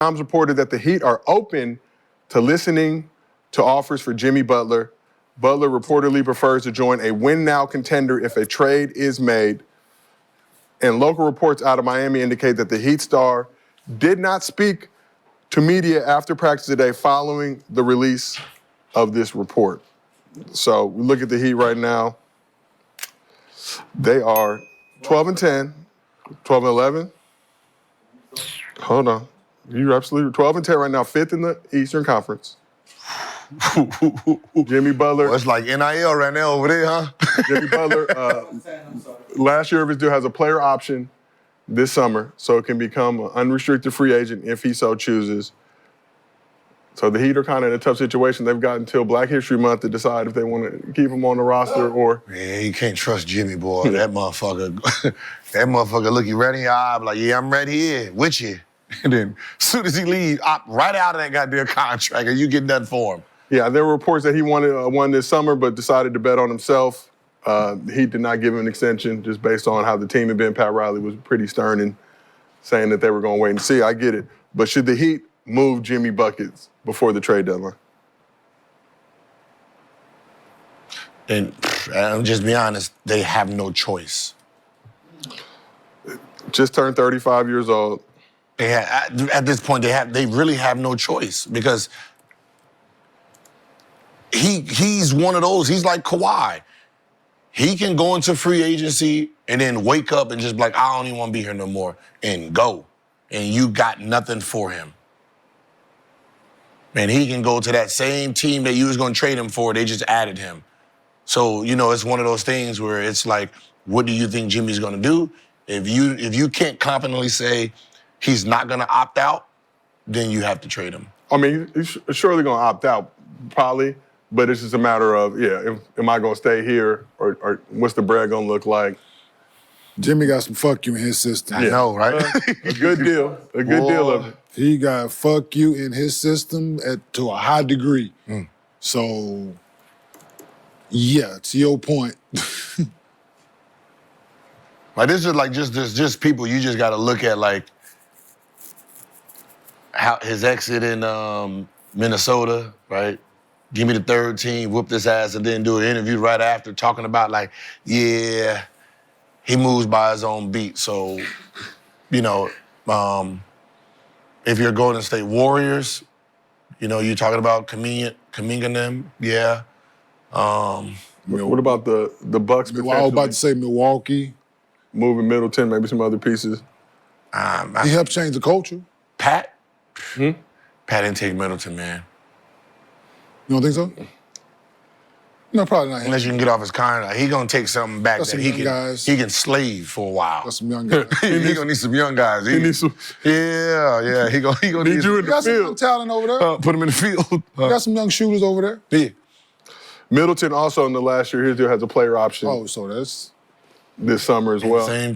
Times reported that the Heat are open to listening to offers for Jimmy Butler. Butler reportedly prefers to join a win-now contender if a trade is made. And local reports out of Miami indicate that the Heat star did not speak to media after practice today following the release of this report. So we look at the Heat right now. They are 12-10, 12-11. Hold on. You're absolutely 12-10 right now, 5th in the Eastern Conference. Jimmy Butler. Well, it's like NIL right now over there, huh? Jimmy Butler, last year of his deal has a player option this summer, so it can become an unrestricted free agent if he so chooses. So the Heat are kind of in a tough situation. They've got until Black History Month to decide if they want to keep him on the roster or... Yeah, you can't trust Jimmy, boy. That motherfucker look you right in your eye, like, yeah, I'm right here with you. And then as soon as he leaves, opt right out of that goddamn contract and you get nothing for him. Yeah, there were reports that he wanted one this summer but decided to bet on himself. He did not give him an extension just based on how the team had been. Pat Riley was pretty stern in saying that they were going to wait and see. I get it. But should the Heat move Jimmy Buckets before the trade deadline? And I'll just be honest, they have no choice. Just turned 35 years old. At this point, they really have no choice because he's one of those. He's like Kawhi. He can go into free agency and then wake up and just be like, I don't even want to be here no more, and go. And you got nothing for him. And he can go to that same team that you was going to trade him for. They just added him. So, it's one of those things where it's like, what do you think Jimmy's going to do? If you can't confidently say he's not going to opt out, then you have to trade him. I mean, he's surely going to opt out, probably. But it's just a matter of, am I going to stay here or what's the bread going to look like? Jimmy got some fuck you in his system. I know, right? A good deal. A good deal of it. He got fuck you in his system to a high degree. So, yeah, to your point. Like, this is like just people you just got to look at, like, how his exit in Minnesota, right? Give me the third team, whoop this ass, and then do an interview right after talking about, like, yeah, he moves by his own beat. So, if you're Golden State Warriors, you're talking about Kuminga and them, yeah. What about the Bucks? I was about to say Milwaukee. Moving Middleton, maybe some other pieces. He helped change the culture. Pat? Pat didn't take Middleton, man. You don't think so? No, probably not. Unless you can get off his contract. He gonna take something back Got that some he can slave for a while. Got some young guys. he gonna need some young guys. He needs some. Yeah. He gonna need you in the got some young field. talent over there. Put him in the field. Got some young shooters over there. Yeah. Middleton also in the last year, his deal has a player option. Oh, so that's this summer as well. I'm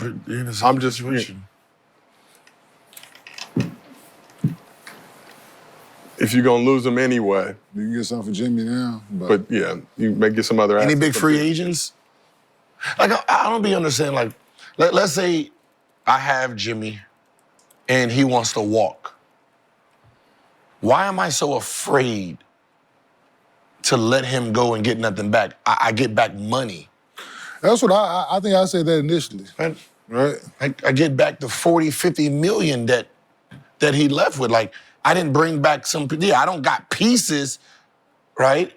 just situation. If you're gonna lose him anyway, you can get something for Jimmy now. But yeah, you may get some other. Any big free agents? Like, I don't be understanding. Like, let's say I have Jimmy, and he wants to walk. Why am I so afraid to let him go and get nothing back? I get back money. That's what I think I said that initially. Right? I get back the 40, 50 million that he left with. Like, I didn't bring back I don't got pieces, right?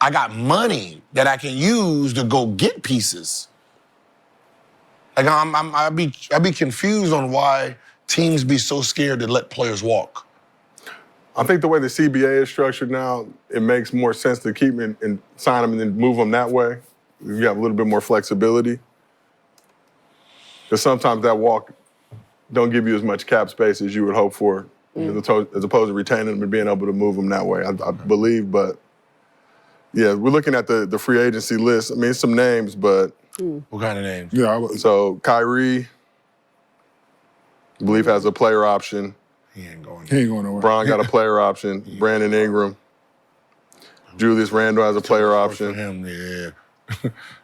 I got money that I can use to go get pieces. Like, I be confused on why teams be so scared to let players walk. I think the way the CBA is structured now, it makes more sense to keep him and sign him and then move him that way. You have a little bit more flexibility. Because sometimes that walk don't give you as much cap space as you would hope for, as opposed to retaining them and being able to move them that way, I believe. But, yeah, we're looking at the free agency list. I mean, some names, but... What kind of names? Yeah. So, Kyrie, I believe, has a player option. He ain't going nowhere. Bron got a player option. Brandon Ingram. Julius Randle has a player option. For him, yeah.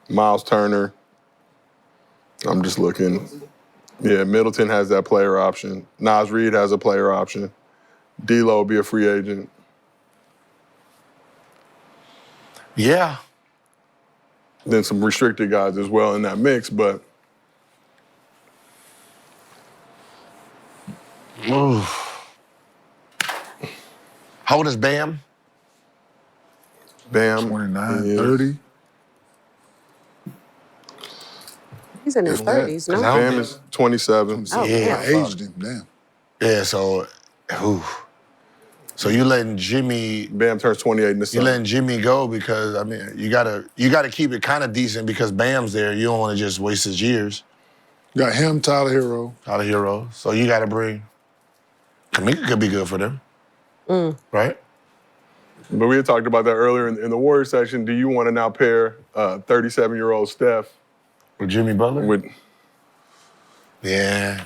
Miles Turner. I'm just looking. Yeah, Middleton has that player option. Nas Reed has a player option. D'Lo will be a free agent. Yeah. Then some restricted guys as well in that mix, but Ooh. How old is Bam? Bam 29, is- 30. He's in his If that, 30s, 'cause no? I don't Bam think- is 27. Oh, Yeah. I aged him, damn. Yeah, so, ooh. So you letting Jimmy Bam turns 28 in the You summer. letting Jimmy go because I mean you gotta keep it kind of decent because Bam's there. You don't want to just waste his years. Got him, Tyler Hero. Not a hero. So you gotta bring Kamika could be good for them. Right? But we had talked about that earlier in the Warriors section. Do you want to now pair 37-year-old Steph With Jimmy Butler? with Yeah.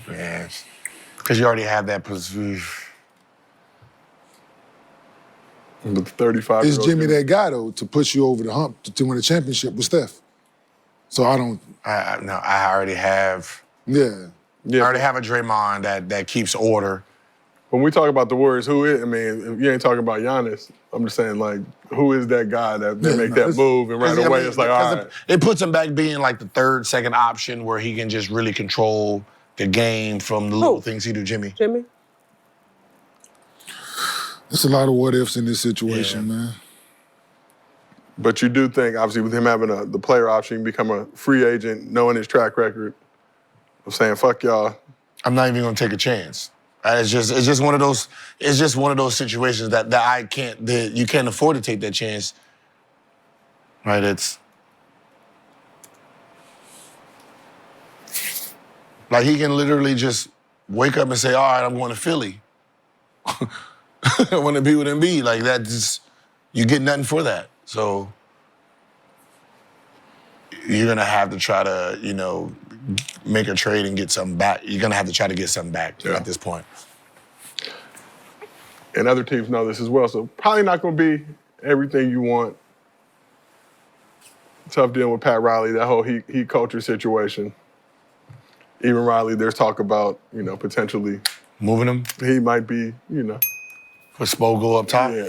Because you already have that position. the 35-year-old? Is Jimmy that guy, though, to push you over the hump to win a championship with Steph? So I don't, I already have yeah. Yeah. I already have a Draymond that keeps order. When we talk about the Warriors, who is? I mean, if you ain't talking about Giannis, I'm just saying, like, who is that guy that Yeah, make no, that it's- move and right I away mean, it's like, because all right. it puts him back being like the third, second option where he can just really control the game from the little Who? things he do, Jimmy. Jimmy? There's a lot of what ifs in this situation, man. But you do think, obviously, with him having the player option, he can become a free agent, knowing his track record of saying, fuck y'all. I'm not even gonna take a chance. It's just one of those situations that I can't that you can't afford to take that chance. Right? It's like he can literally just wake up and say, all right, I'm going to Philly. I want to be with Embiid. Like that just you get nothing for that. So you're gonna have to try to, make a trade and get something back. You're gonna have to try to get something back Yeah. at this point. And other teams know this as well. So probably not going to be everything you want. Tough dealing with Pat Riley, that whole heat culture situation. Even Riley, there's talk about, potentially Moving him, he might be, put Spo go up top. yeah.